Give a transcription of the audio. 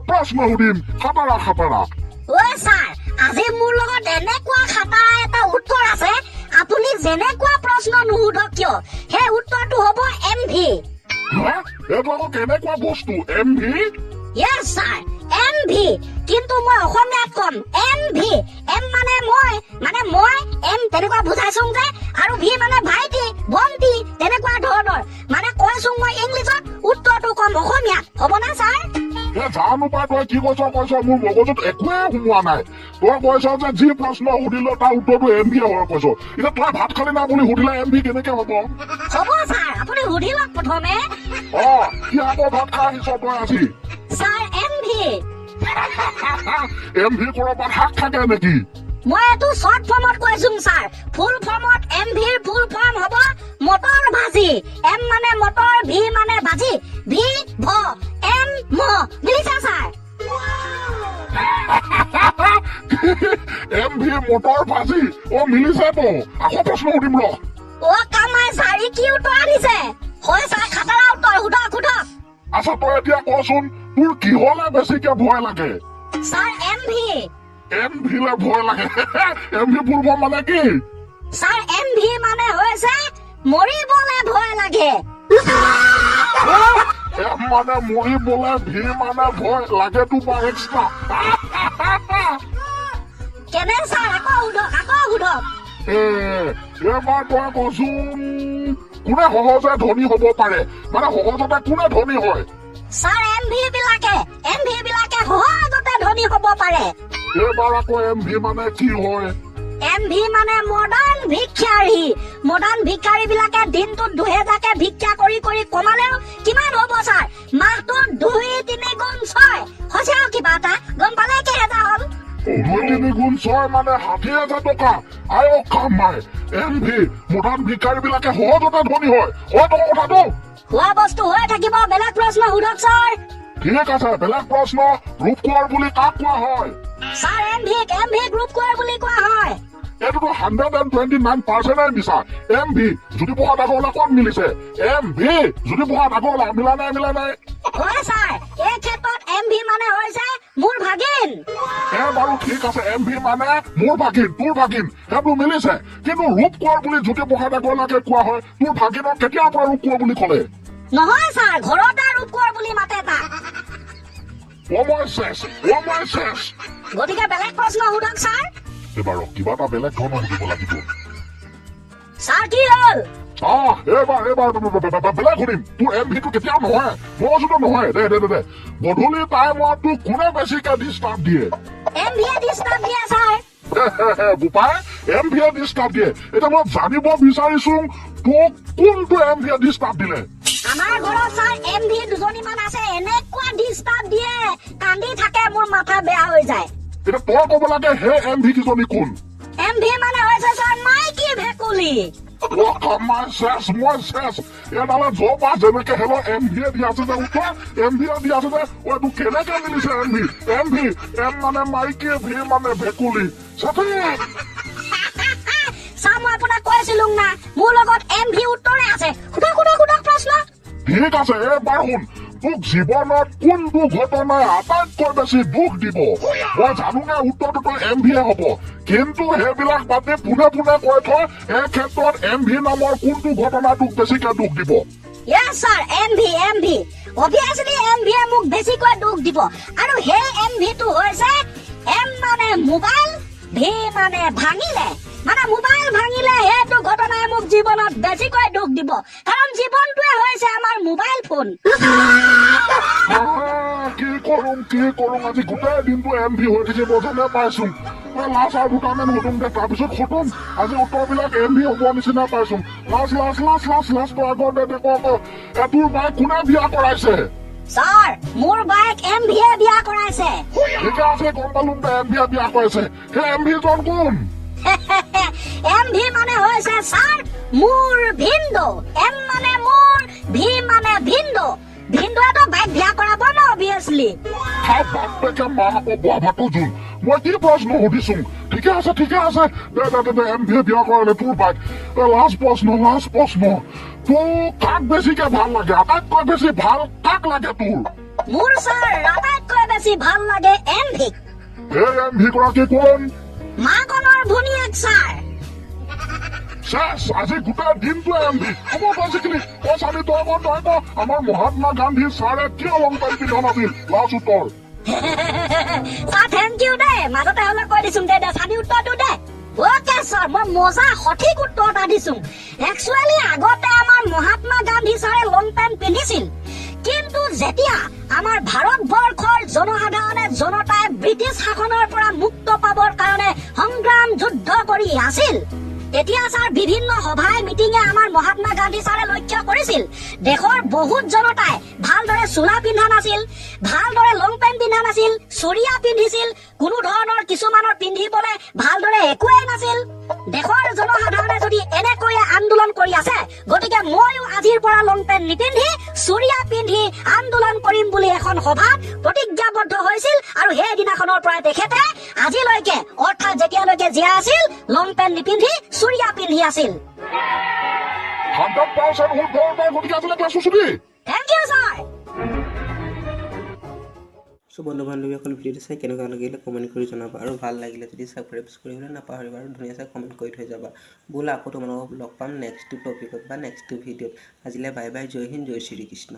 প্ৰশ্ন সুধিম খাটাৰা খাটাৰা ও স্যাৰ আজি মোৰ লগত এনেকুৱা খাতাৰা এটা উত্তৰ আছে আপুনি যেনেকুৱা প্ৰশ্ন নুসুধক কিয় সেই উত্তৰটো হ'ব এমভি এইটো আকৌ কেনেকুৱা বস্তু এমভি ইয়েস স্যার এমভি কিন্তু মই অসমীয়াত কম এমভি এম মানে মই এম তেনেকুৱা বুজাইছোং যে আৰু ভি মানে ভাইটি ভন্টি তেনেকুৱা ধৰণৰ মানে কৈছোং মই ইংলিছত উত্তৰটো কম অসমীয়াত হ'ব না স্যাৰ জানো পাই তই কি কৈছ মোৰ মগজুত একোৱে সোমোৱা নাই তই কৈছ যে যি প্ৰশ্ন সুধিলো তাৰ উত্তৰটো এমভি হ'ব কৈছ এতিয়া তই ভাত খালি না বুলি সুধিলে এমভি কেনেকে হ'ব হ'ব স্যাৰ আপুনি সুধি লওক প্ৰথমে কি আকৌ ভাত খাই আহিছ তই আজি স্যাৰ এমভি এমভি কৰবাত শাক থাকে নেকি মই এইটো শৰ্ট ফৰ্মত কৈছোং স্যাৰ ফুল ফৰ্মত এমভিৰ ফুল ফৰ্ম হ'ব মটৰ ভাজি এম মানে মটৰ ভি মানে ভাজি ভি ভ এম ম মিলিছে স্যাৰ এমভি মটৰ ভাজি মিলিছে তো আকৌ প্ৰশ্ন সুধিম ৰ কামাই স্যাৰ কি উত্তৰ আনিছে হয় স্যাৰ খাটাৰা উত্তৰ সুধক আচ্ছা তই এতিয়া কচোন তোৰ কিহলে বেছিকে ভয় লাগে স্যাৰ এমভি এমভিলে ভয় লাগে এমভি ফুল ফৰ্ম মানে কি স্যাৰ এমভি মানে হৈছে মৰিবলে ভয় লাগে এম মানে মৰিবলে ভি মানে ভয় লাগে তোমাৰ এক্সট্ৰা কেনে স্যাৰ আকৌ সুধক এবাৰ তই কচোন কোনে সহজে ধনী হব পাৰে মানে সহজতে কোনে ধনী হয় স্যাৰ এমভি বিলাকে সহজতে ধনী হব পাৰে এবাৰ আকৌ এমভি মানে কি হয় এমভি মানে মডাৰ্ণ ভিক্ষাৰী বিলাকে দিনটোত 2000কে ভিক্ষা কৰি কমালেও কিমান হ'ব স্যাৰ মাহটোত 2-3 গুণ 6 হৈছে আৰু কিবা এটা গম পালে কেইহাজাৰ হ'ল 2-3 গুণ 6 মানে 60,000 টকা আই কামাই এমভি মডাৰ্ণ ভিক্ষাৰী বিলাকে সহজতে ধনী হয় তোমাৰ কথাটো খোৱা বস্তু হৈ থাকিব বেলেগ প্ৰশ্ন সুধক স্যাৰ ঠিক আছে বেলেগ প্ৰশ্ন ৰূপ কোঁৱৰ বুলি কাক কোৱা হয় স্যাৰ এমভি গ্ৰুপ কোৱাৰ বুলি কোৱা হয় এইটোতো 129% মিছা এমভি জ্যোতিপ্ৰসাদ আগৰৱালা ক'ত মিলিছে এমভি জ্যোতিপ্ৰসাদ আগৰৱালা মিলা নাই হয় স্যাৰ এই ক্ষেত্ৰত এমভি মানে হৈছে মোৰ ভাগিন বাৰু ঠিক আছে এমভি মানে মোৰ ভাগিন তোৰ ভাগিন সেইটো মিলিছে কিন্তু ৰূপ কোঁৱৰ বুলি জ্যোতিপ্ৰসাদ আগৰৱালাকে কোৱা হয় তোৰ ভাগিনক কেতিয়াৰ পৰা ৰূপ কোঁৱৰ বুলি ক'লে নহয় স্যাৰ ঘৰতে ৰূপ কোঁৱৰ বুলি মাতে তাক মই শেষ গতিকে বেলেগ প্ৰশ্ন সুধক স্যাৰ এবাৰ কিবা এটা বেলেগ ধৰণৰ সুধিব লাগিব স্যাৰ কি হ'ল এইবাৰ বেলেগ সুধিম তোৰ এমভিটো কেতিয়াও নহয় মগজুটো নহয় দে গধূলি টাইমত তোক কোনে বেছিকে ডিষ্টাৰ্ব দিয়ে এমভিয়ে ডিষ্টাৰ্ব দিয়ে স্যাৰ বোপাই এমভিয়ে ডিষ্টাৰ্ব দিয়ে এতিয়া মই জানিব বিচাৰিছো তোক কোনটো এমভিয়ে ডিষ্টাৰ্ব দিলে আমাৰ ঘৰত স্যাৰ এমভি দুজনীমান আছে এনেকুৱা ডিষ্টাৰ্ব দিয়ে কান্দি থাকে মোৰ মাথা বেয়া হৈ যায় এতিয়া তই ক'ব লাগে হে এমভি কিজনী কোন এমভি মানে হৈছে স্যাৰ মাইকী ভেকুলী মই শেষ এডালে জপা যেনেকে হেলো এমভিয়ে দি আছে যে উত্তৰ এমভিয়ে দি আছে যে তোক কেনেকে মিলিছে এমভি এম মানে মাইকী ভি মানে ভেকুলী স্যাৰ মই আপোনাক কৈছিলো না মোৰ লগত এমভি উত্তৰে আছে সুধক প্ৰশ্ন ঠিক আছে এবাৰ শুন তোক জীৱনত কোনটো ঘটনাই আটাইতকৈ বেছি দুখ দিব মই জানো নে উত্তৰটো তই এমভিয়ে হ'ব কিন্তু সেইবিলাক বাদ দি পোনে কৈ থয় এই ক্ষেত্ৰত এমভি নামৰ কোনটো ঘটনা তোক বেছিকে দুখ দিব ইয়েস স্যাৰ এমভি অবভিয়াসলি এমভিয়ে মোক বেছিকৈ দুখ দিব আৰু সেই এমভিটো হৈছে এম মানে মোবাইল ভি মানে ভাঙিলে মানে মোবাইল ভাঙিলে সেইটো ঘটনাই মোক জীৱনত বেছিকৈ দুখ দিব কাৰণ জীৱনটোৱে হৈছে আমাৰ মোবাইল ফোন কি কৰোঁ আজি গোটেই দিনটো এমভি হৈ থাকিব যেনে পাইছো লাষ্ট আৰু দুটামান সুধোম দে তাৰপিছত খতম আজি উত্তৰবিলাক এমভি হ'ব নিচিনা পাইছো লাষ্ট আগৰ দে তোৰ বাই কোনে বিয়া কৰাইছে স্যাৰ মোৰ বাইক এমভিয়ে বিয়া কৰাইছে ঠিক আছে গম পালো দে এমভিয়ে বিয়া কৰাইছে সেই এমভিজন কোন এমভি মানে হৈছে স্যাৰ মোৰ ভিন্দো এম মানে মোৰ ভি মানে ভিন্দো ভিন্দোটো বাইক বিয়া কৰাব ন অবভিয়াসলি বাপেকে মাহাকো বোৱা ভাতো জোন মই কি প্ৰশ্ন সুধিছো ঠিকে আছে দে এমভিয়ে বিয়া কৰালে তোৰ বাইক লাষ্ট প্ৰশ্ন তোৰ কাক বেছিকে ভাল লাগে আটাইতকৈ বেছি ভাল কাক লাগে তোৰ মোৰ স্যাৰ আটাইতকৈ বেছি ভাল লাগে এমভিক এই এমভি গৰাকী কোন মাকনৰ ভনীয়েক ছাৰ শেষ আজি গোটেই দিনটো এমভি হ'ব বেছিকেলি চালি তই ক আমাৰ মহাত্মা গান্ধী ছাৰে কিয় লং পেণ্ট পিন্ধা নাছিল লাষ্ট উত্তৰ ছাৰ থেংক ইউ দেই মাজতে হ'লে কৈ দিছোং দে চানি উত্তৰটো দে অ'কে ছাৰ মই মজা সঠিক উত্তৰ এটা দিছো একচুৱেলি আগতে আমাৰ মহাত্মা গান্ধী ছাৰে লং পেণ্ট পিন্ধিছিল কিন্তু যেতিয়া আমাৰ ভাৰতবৰ্ষৰ জনসাধাৰণে জনতাই ব্ৰিটিছ শাসনৰ পৰা মুক্ত পাবৰ কাৰণে সংগ্ৰাম যুদ্ধ কৰি আছিল তেতিয়া ছাৰ বিভিন্ন সভাই মিটিঙে আমাৰ মহাত্মা গান্ধী ছাৰে লক্ষ্য কৰিছিল দেশৰ বহুত জনতাই ভালদৰে চোলা পিন্ধা নাছিল ভালদৰে লং পেণ্ট পিন্ধা নাছিল চৰিয়া পিন্ধিছিল কোনো ধৰণৰ কিছুমানৰ পিন্ধিবলৈ ভালদৰে একোৱেই নাছিল দেশৰ জনসাধাৰণে যদি এনেকৈয়ে আন্দোলন কৰি আছে গতিকে ময়ো আজিৰ পৰা লং পেণ্ট নিপিন্ধি চৰিয়া পিন্ধি আন্দোলন কৰিম বুলি এখন সভাত প্ৰতিজ্ঞাবদ্ধ হৈছিল আৰু সেইদিনাখনৰ পৰা তেখেতে আজিলৈকে অৰ্থাৎ যেতিয়ালৈকে জীয়াই আছিল লং পেণ্ট নিপিন্ধি চৰিয়া পিন্ধি আছিল 100% শুদ্ধ উত্তৰ গতিকে আজিলৈ ক্লাছ ছুটি থেংক ইউ ছাৰ সো বন্ধু বান্ধৱীসকল ভিডিঅ'টো চাই কেনেকুৱা লাগিলে কমেণ্ট কৰি জনাবা আৰু ভাল লাগিলে যদি ছাবস্ক্ৰাইব কৰিবলৈ নাপাহৰিবা আৰু ধুনীয়াকৈ কমেণ্ট কৰি থৈ যাবা ব'লা আকৌ তোমালোকক লগ পাম নেক্সট টপিকত বা নেক্সট ভিডিঅ'ত আজিলৈ বাই বাই জয় হিন্দ জয় শ্ৰীকৃষ্ণ